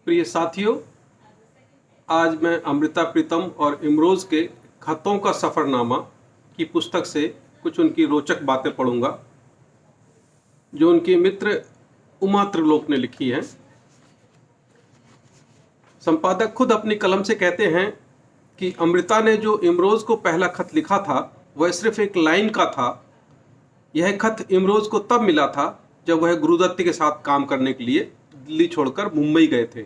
प्रिय साथियों, आज मैं अमृता प्रीतम और इमरोज़ के खतों का सफ़रनामा की पुस्तक से कुछ उनकी रोचक बातें पढ़ूंगा जो उनके मित्र उमा त्रिलोक ने लिखी हैं। संपादक खुद अपनी कलम से कहते हैं कि अमृता ने जो इमरोज़ को पहला खत लिखा था वह सिर्फ एक लाइन का था। यह खत इमरोज़ को तब मिला था जब वह गुरुदत्त के साथ काम करने के लिए दिल्ली छोड़कर मुंबई गए थे।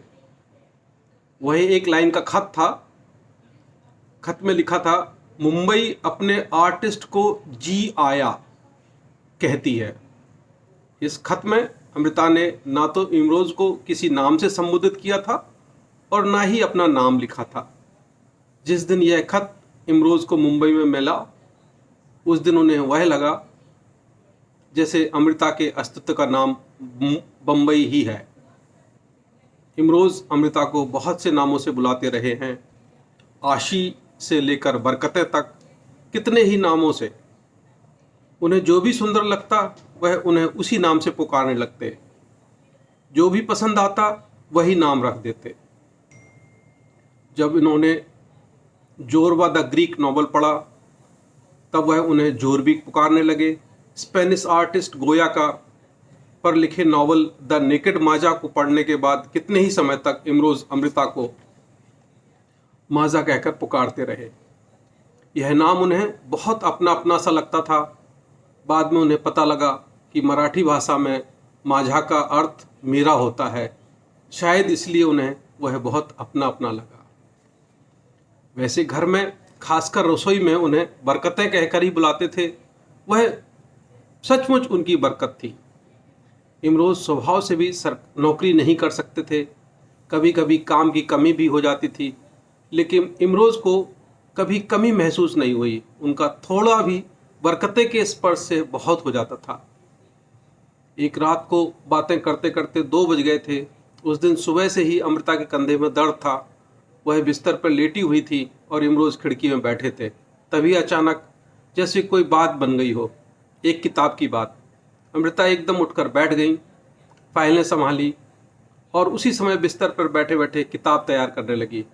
वह एक लाइन का खत था। खत में लिखा था, मुंबई अपने आर्टिस्ट को जी आया कहती है। इस खत में अमृता ने ना तो इमरोज़ को किसी नाम से संबोधित किया था और ना ही अपना नाम लिखा था। जिस दिन यह खत इमरोज़ को मुंबई में मिला उस दिन उन्हें वह लगा जैसे अमृता के अस्तित्व का नाम बम्बई ही है। इमरोज़ अमृता को बहुत से नामों से बुलाते रहे हैं, आशी से लेकर बरकतें तक, कितने ही नामों से। उन्हें जो भी सुंदर लगता वह उन्हें उसी नाम से पुकारने लगते। जो भी पसंद आता वही नाम रख देते। जब इन्होंने जोरवा द ग्रीक नॉवल पढ़ा तब वह उन्हें जोरबी पुकारने लगे। स्पेनिश आर्टिस्ट गोया का पर लिखे नॉवल द नेकेड माजा को पढ़ने के बाद कितने ही समय तक इमरोज़ अमृता को माजा कहकर पुकारते रहे। यह नाम उन्हें बहुत अपना अपना सा लगता था। बाद में उन्हें पता लगा कि मराठी भाषा में माझा का अर्थ मेरा होता है। शायद इसलिए उन्हें वह बहुत अपना अपना लगा। वैसे घर में, खासकर रसोई में, उन्हें बरकतें कहकर ही बुलाते थे। वह सचमुच उनकी बरकत थी। इमरोज़ स्वभाव से भी नौकरी नहीं कर सकते थे। कभी कभी काम की कमी भी हो जाती थी, लेकिन इमरोज़ को कभी कमी महसूस नहीं हुई। उनका थोड़ा भी बरकतें के स्पर्श से बहुत हो जाता था। एक रात को बातें करते करते 2 बज गए थे। उस दिन सुबह से ही अमृता के कंधे में दर्द था। वह बिस्तर पर लेटी हुई थी और इमरोज़ खिड़की में बैठे थे। तभी अचानक जैसे कोई बात बन गई हो, एक किताब की बात। अमृता एकदम उठकर बैठ गई, फाइलें संभाली और उसी समय बिस्तर पर बैठे बैठे किताब तैयार करने लगी।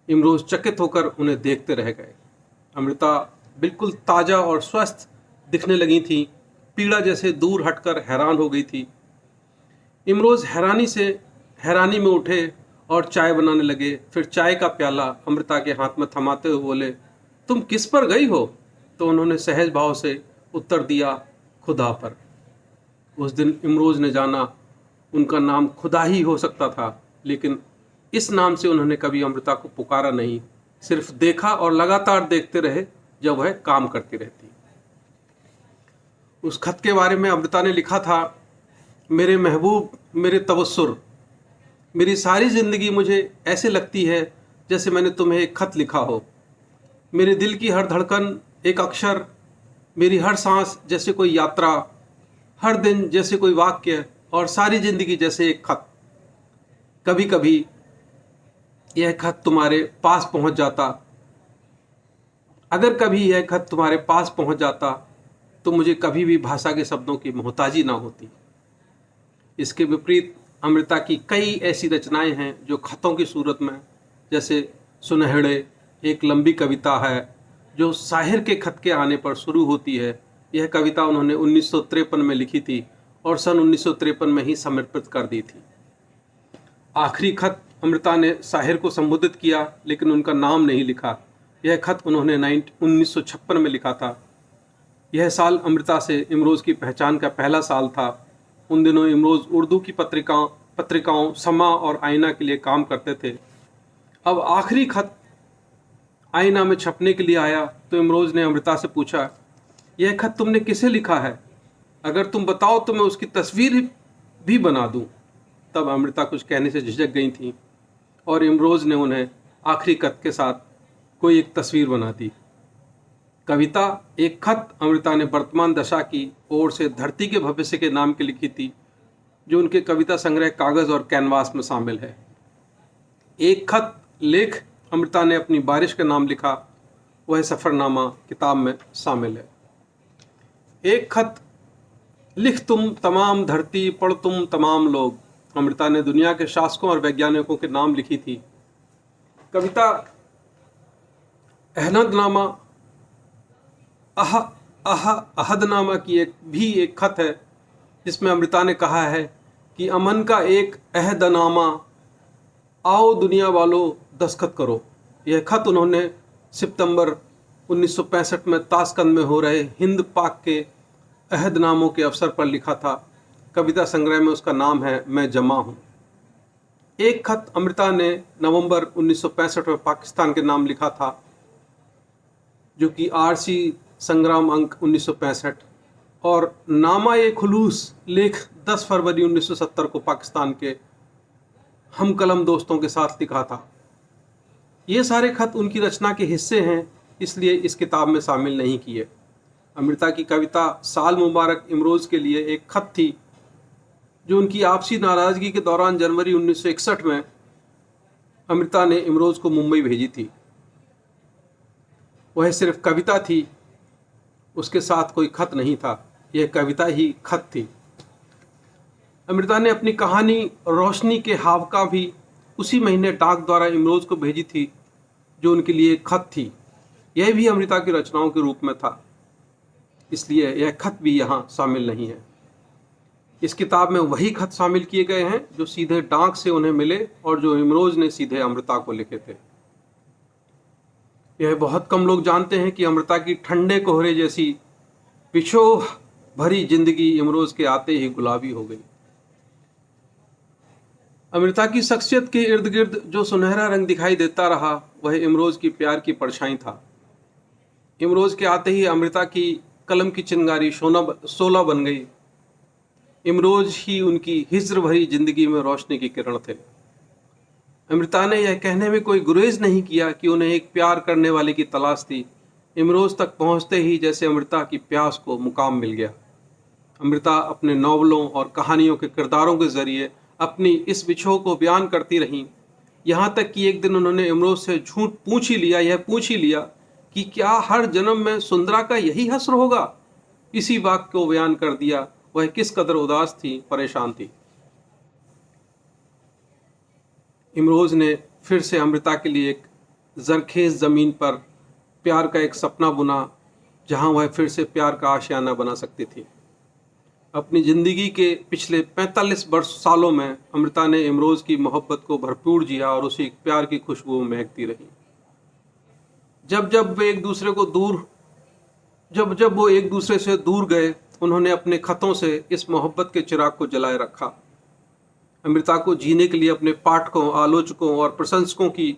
इमरोज़ चकित होकर उन्हें देखते रह गए। अमृता बिल्कुल ताज़ा और स्वस्थ दिखने लगी थी, पीड़ा जैसे दूर हटकर हैरान हो गई थी। इमरोज़ हैरानी में उठे और चाय बनाने लगे। फिर चाय का प्याला अमृता के हाथ में थमाते हुए बोले, तुम किस पर गई हो? तो उन्होंने सहज भाव से उत्तर दिया, खुदा पर। उस दिन इमरोज़ ने जाना उनका नाम खुदा ही हो सकता था, लेकिन इस नाम से उन्होंने कभी अमृता को पुकारा नहीं। सिर्फ देखा और लगातार देखते रहे जब वह काम करती रहती। उस खत के बारे में अमृता ने लिखा था, मेरे महबूब, मेरे तबस्सुर, मेरी सारी ज़िंदगी मुझे ऐसे लगती है जैसे मैंने तुम्हें एक खत लिखा हो। मेरे दिल की हर धड़कन एक अक्षर, मेरी हर सांस जैसे कोई यात्रा, हर दिन जैसे कोई वाक्य और सारी ज़िंदगी जैसे एक खत। कभी कभी यह खत तुम्हारे पास पहुंच जाता। अगर कभी यह खत तुम्हारे पास पहुंच जाता तो मुझे कभी भी भाषा के शब्दों की मोहताजी ना होती। इसके विपरीत अमृता की कई ऐसी रचनाएं हैं जो खतों की सूरत में, जैसे सुनहरे एक लंबी कविता है जो शाहिर के खत के आने पर शुरू होती है। यह कविता उन्होंने 1953 में लिखी थी और सन 1953 में ही समर्पित कर दी थी। आखिरी खत अमृता ने शाहिर को संबोधित किया, लेकिन उनका नाम नहीं लिखा। यह खत उन्होंने 1956 में लिखा था। यह साल अमृता से इमरोज़ की पहचान का पहला साल था। उन दिनों इमरोज़ उर्दू की पत्रिकाओं समा और आईना के लिए काम करते थे। अब आखिरी खत आईना में छपने के लिए आया तो इमरोज़ ने अमृता से पूछा, यह खत तुमने किसे लिखा है? अगर तुम बताओ तो मैं उसकी तस्वीर भी बना दूं। तब अमृता कुछ कहने से झिझक गई थी और इमरोज़ ने उन्हें आखिरी खत के साथ कोई एक तस्वीर बना दी। कविता एक खत अमृता ने वर्तमान दशा की ओर से धरती के भविष्य के नाम के लिखी थी, जो उनके कविता संग्रह कागज़ और कैनवास में शामिल है। एक खत लेख अमृता ने अपनी बारिश का नाम लिखा, वह सफ़रनामा किताब में शामिल है। एक खत लिख तुम तमाम धरती, पढ़ तुम तमाम लोग, अमृता ने दुनिया के शासकों और वैज्ञानिकों के नाम लिखी थी। कविता अहमदनामा अहदनामा की एक खत है जिसमें अमृता ने कहा है कि अमन का एक अहदनामा, आओ दुनिया वालों दस्तखत करो। यह खत उन्होंने सितंबर 1965 में ताशकंद में हो रहे हिंद पाक के अहदनामों के अवसर पर लिखा था। कविता संग्रह में उसका नाम है मैं जमा हूँ। एक खत अमृता ने नवंबर 1965 में पाकिस्तान के नाम लिखा था, जो कि आरसी संग्राम अंक 1965, और नामा ए खुलूस लेख 10 फरवरी 1970 को पाकिस्तान के हम कलम दोस्तों के साथ लिखा था। ये सारे खत उनकी रचना के हिस्से हैं, इसलिए इस किताब में शामिल नहीं किए। अमृता की कविता साल मुबारक इमरोज़ के लिए एक खत थी, जो उनकी आपसी नाराज़गी के दौरान जनवरी 1961 में अमृता ने इमरोज़ को मुंबई भेजी थी। वह सिर्फ कविता थी, उसके साथ कोई खत नहीं था, यह कविता ही खत थी। अमृता ने अपनी कहानी रोशनी के हावका भी उसी महीने डाक द्वारा इमरोज़ को भेजी थी, जो उनके लिए एक खत थी। यह भी अमृता की रचनाओं के रूप में था, इसलिए यह खत भी यहाँ शामिल नहीं है। इस किताब में वही खत शामिल किए गए हैं जो सीधे डाक से उन्हें मिले और जो इमरोज़ ने सीधे अमृता को लिखे थे। यह बहुत कम लोग जानते हैं कि अमृता की ठंडे कोहरे जैसी पिछोह भरी जिंदगी इमरोज़ के आते ही गुलाबी हो गई। अमृता की शख्सियत के इर्द गिर्द जो सुनहरा रंग दिखाई देता रहा, वह इमरोज़ की प्यार की परछाई था। इमरोज़ के आते ही अमृता की कलम की चिंगारी शोला बन गई। इमरोज़ ही उनकी हिज्र भरी जिंदगी में रोशनी की किरण थे। अमृता ने यह कहने में कोई गुरेज नहीं किया कि उन्हें एक प्यार करने वाले की तलाश थी। इमरोज़ तक पहुंचते ही जैसे अमृता की प्यास को मुकाम मिल गया। अमृता अपने नॉवलों और कहानियों के किरदारों के जरिए अपनी इस विछोह को बयान करती रहीं, यहाँ तक कि एक दिन उन्होंने इमरोज़ से झूठ पूछ ही लिया कि क्या हर जन्म में सुंदरा का यही हश्र होगा। इसी वाक्य को बयान कर दिया। वह किस कदर उदास थी, परेशान थी। इमरोज़ ने फिर से अमृता के लिए एक जरखेज़ ज़मीन पर प्यार का एक सपना बुना, जहां वह फिर से प्यार का आशियाना बना सकती थी। अपनी ज़िंदगी के पिछले 45 सालों में अमृता ने इमरोज़ की मोहब्बत को भरपूर जिया और उसी प्यार की खुशबू में महकती रही। जब वो एक दूसरे से दूर गए, उन्होंने अपने खतों से इस मोहब्बत के चिराग को जलाए रखा। अमृता को जीने के लिए अपने पाठकों, आलोचकों और प्रशंसकों की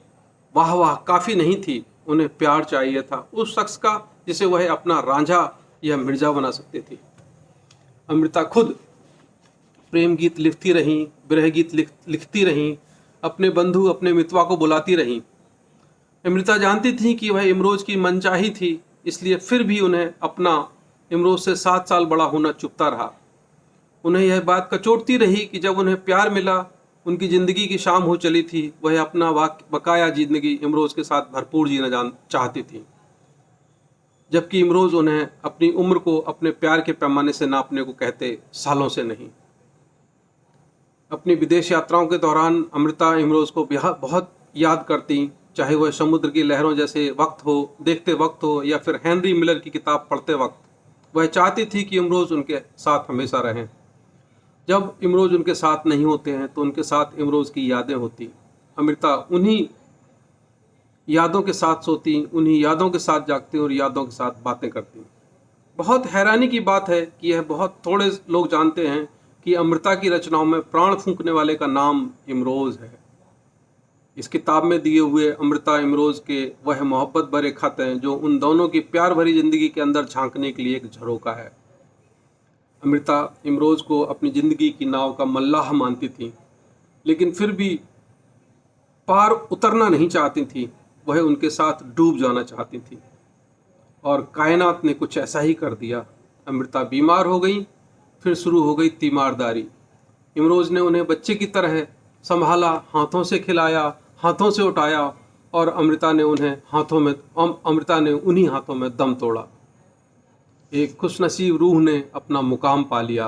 वाह काफ़ी नहीं थी। उन्हें प्यार चाहिए था, उस शख्स का जिसे वह अपना रांझा या मिर्जा बना सकती थी। अमृता खुद प्रेम गीत लिखती रहीं, विरह गीत लिखती रहीं, अपने बंधु, अपने मितवा को बुलाती रहीं। अमृता जानती थी कि वह इमरोज़ की मनचाही थी, इसलिए फिर भी उन्हें अपना इमरोज़ से 7 साल बड़ा होना चुभता रहा। उन्हें यह बात कचोटती रही कि जब उन्हें प्यार मिला, उनकी ज़िंदगी की शाम हो चली थी। वह अपना बकाया ज़िंदगी इमरोज़ के साथ भरपूर जीना चाहती थी, जबकि इमरोज़ उन्हें अपनी उम्र को अपने प्यार के पैमाने से नापने को कहते, सालों से नहीं। अपनी विदेश यात्राओं के दौरान अमृता इमरोज़ को बहुत याद करती, चाहे वह समुद्र की लहरों जैसे देखते वक्त हो या फिर हेनरी मिलर की किताब पढ़ते वक्त। वह चाहती थी कि इमरोज़ उनके साथ हमेशा रहें। जब इमरोज़ उनके साथ नहीं होते हैं तो उनके साथ इमरोज़ की यादें होती। अमृता उन्हीं यादों के साथ सोती, उन्हीं यादों के साथ जागती और यादों के साथ बातें करती। बहुत हैरानी की बात है कि यह बहुत थोड़े लोग जानते हैं कि अमृता की रचनाओं में प्राण फूंकने वाले का नाम इमरोज़ है। इस किताब में दिए हुए अमृता इमरोज़ के वह मोहब्बत भरे खत हैं जो उन दोनों की प्यार भरी जिंदगी के अंदर झांकने के लिए एक झरोका है। अमृता इमरोज़ को अपनी ज़िंदगी की नाव का मल्लाह मानती थी, लेकिन फिर भी पार उतरना नहीं चाहती थी। वह उनके साथ डूब जाना चाहती थी, और कायनात ने कुछ ऐसा ही कर दिया। अमृता बीमार हो गई, फिर शुरू हो गई तीमारदारी। इमरोज़ ने उन्हें बच्चे की तरह संभाला, हाथों से खिलाया, हाथों से उठाया, और अमृता ने उन्हीं हाथों में दम तोड़ा। एक खुशनसीब रूह ने अपना मुकाम पा लिया।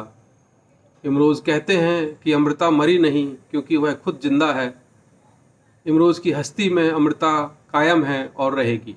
इमरोज़ कहते हैं कि अमृता मरी नहीं क्योंकि वह खुद जिंदा है। इमरोज़ की हस्ती में अमृता कायम है और रहेगी।